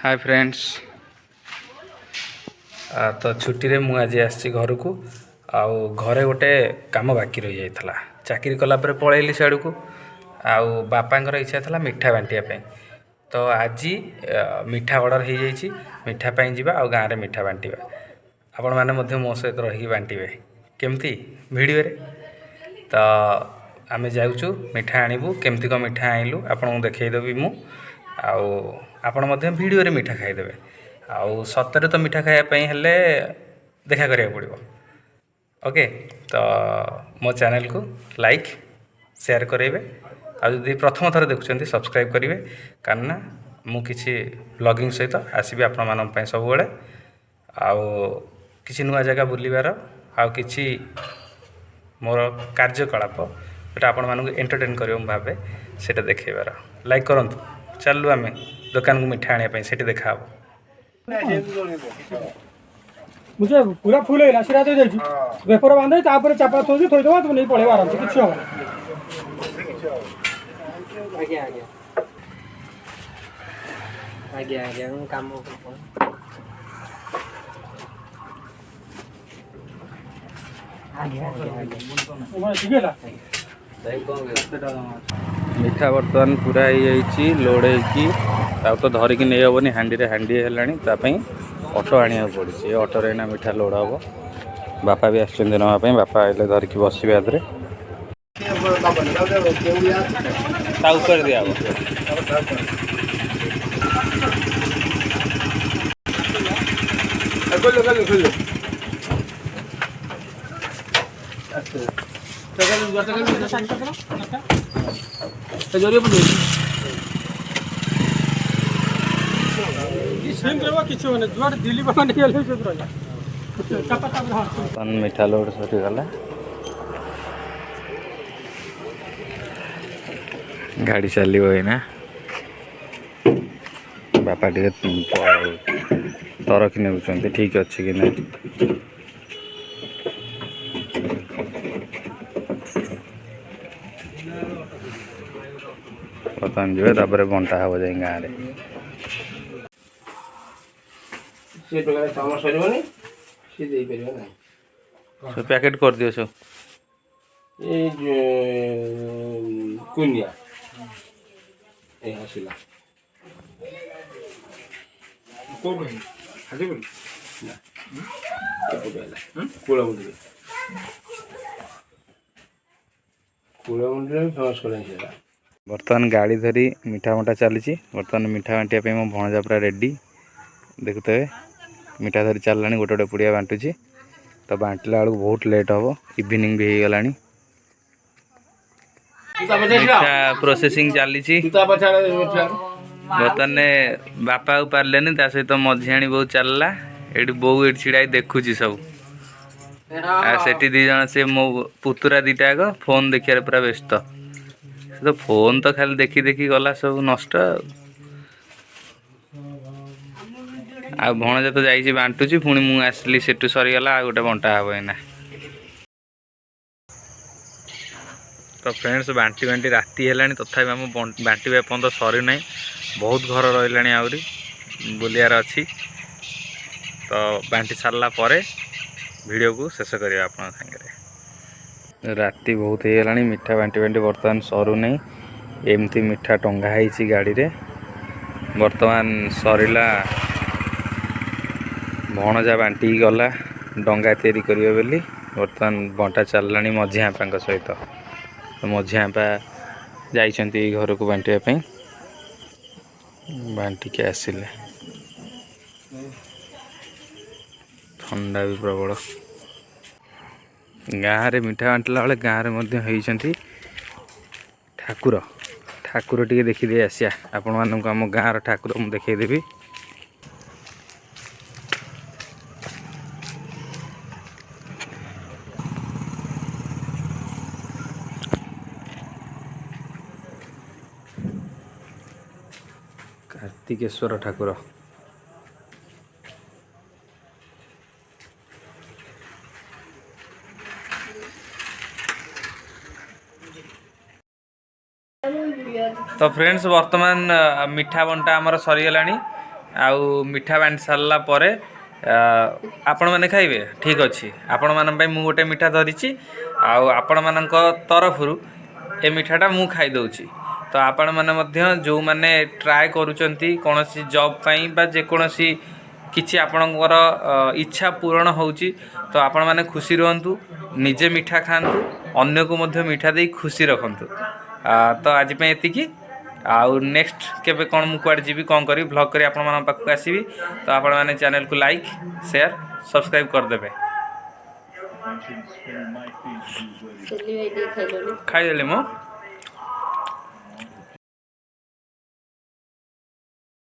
Hi friends. तो छुट्टी रे मु आज आसी घर को आउ घरे गोटे काम बाकी रही जाइए चाकरी कलापर पलैली सियाड़ को आउ बापांकर इच्छा था मिठा बांटिया तो आज मिठा ऑर्डर हो जाइए मिठा पाई जीवा आउ गाँव में मिठा बांटिबा आपण मैंने मो सहित रही बांटे केमती वीडियो रे तो आम जाऊँ मिठा आणबू केमती कौन मिठा आनलु आपको देखईदेवी मु आपण वीडियो रे मिठा खाईदेवे आउ सतरे तो मिठा खायापाई हेले देखा करिया पड़िबो। ओके तो मो चैनल को लाइक शेयर करेंगे आदि प्रथम थर देखुं सब्सक्राइब करेंगे कारण मु किसी ब्लॉगिंग सहित आसबि आपण मानन सब बेले आउ किसी नुआ जगह बुलबार आउ किसी मोर कार्यकलाप जोटा आपण मानक एंटरटेन कर भावे से देखेबार लाइक करूँ चलू आम दुकान को मिठा आने से देखा मुझे पूरा फुल है सिरा दे देछि पेपर बांधे तापर चापा थोजी थोई दबा तुम नहीं पढ़ेबा आराम से किछ हो आज्ञा आज्ञा आज्ञा आज्ञा काम मिठा बर्तमान पूरा हो लोड हो तो धरिकी नहीं हेनी हांडी है ऑटो आने पड़ी ऑटो रे मिठा लोड हम बापा भी आसने नापी बापा आए धरिकी बसवे आदि दिया मिठा लोड सरीगला गाड़ी चलो ना बापा टे तरक ने ठीक अच्छे कि नहीं बर्तमान जी तापर बंटा हम जाए गाँव में पैकेट कर दियो सब कुनिया ए हसिला को बही हाजे बोल ना कोला मुंडी फेमस कर बर्तमान गाड़ी धरी मिठा बंटा चली बर्तमान मिठा बांटिया मो भणजा पूरा रेडी देखुते मिठा धरी चलला गोटे गोटे पुड़िया बांटुची तो बांटला बेलू बहुत लेट हम इवनिंग भी हो गला मिठा प्रोसेसिंग चली बर्तमान बापा को पार्ले सहित मझियाणी बो चलला ये बो ये छिड़ा देखुची सब से दी जन से मो पुतुरा दीटा आग फोन देखिए पूरा व्यस्त तो फोन तो खाली देखी देखी गला सब नष्ट आ भणजा तो जाइए बांटुची पुणी मु आसली सेठू सरीगला आ गोटे बंटा हम एना तो फ्रेंड्स बांटी बांटी राति है तथा आम बांटे एपर्त सरी ना बहुत घर रहा आहरी बुलियार अच्छी तो बांटी सारा पर वीडियो को शेष करवा आप सागर राति बहुत हो गला मिठा बांटी बांटी बर्तमान सरू ना एमती मिठा टंगाई गाड़ी रे बर्तमान सरला भणजा बांटी गला डंगा तैयारी करियो बोली बर्तमान बंटा चलला मझियापा सहित तो मझियापा जाइछंती घर को बांटिया बांटिके आसिले ठंडा भी प्रबल गाँव में मिठा बांटला बेले गाँव में ठाकुर ठाकुर टे देखीदे आसिया आपण मानक आम गाँव ठाकुर मुझे देखईदेवी कार्तिकेश्वर ठाकुर तो फ्रेंड्स वर्तमान मिठा बंटा आमर सरीगला ଆଉ ମିଠା ବାଣ୍ଟି ସାରିଲା ପରେ ଆପଣମାନେ ଖାଇବେ ଠିକ୍ ଅଛି। ଆପଣମାନଙ୍କ ପାଇଁ ମୁଁ ଗୋଟେ ମିଠା ଧରିଛି ଆଉ ଆପଣମାନଙ୍କ ତରଫରୁ ଏ ମିଠାଟା ମୁଁ ଖାଇଦେଉଛି। ତ ଆପଣମାନେ ମଧ୍ୟ ଯେଉଁମାନେ ଟ୍ରାଏ କରୁଛନ୍ତି କୌଣସି ଜବ୍ ପାଇଁ ବା ଯେକୌଣସି କିଛି ଆପଣଙ୍କର ଇଚ୍ଛା ପୂରଣ ହେଉଛି ତ ଆପଣମାନେ ଖୁସି ରୁହନ୍ତୁ, ନିଜେ ମିଠା ଖାଆନ୍ତୁ, ଅନ୍ୟକୁ ମଧ୍ୟ ମିଠା ଦେଇ ଖୁସି ରଖନ୍ତୁ। ତ ଆଜି ପାଇଁ ଏତିକି। ଆଉ ନେକ୍ସଟ କେବେ କ'ଣ ମୁଁ କୁଆଡ଼େ ଯିବି କ'ଣ କରିବି ଭ୍ଲଗ୍ କରି ଆପଣମାନଙ୍କ ପାଖକୁ ଆସିବି। ତ ଆପଣମାନେ ଚ୍ୟାନେଲକୁ ଲାଇକ୍ ସେୟାର ସବସ୍କ୍ରାଇବ୍ କରିଦେବେ। ଖାଇଦେଲି ମୁଁ।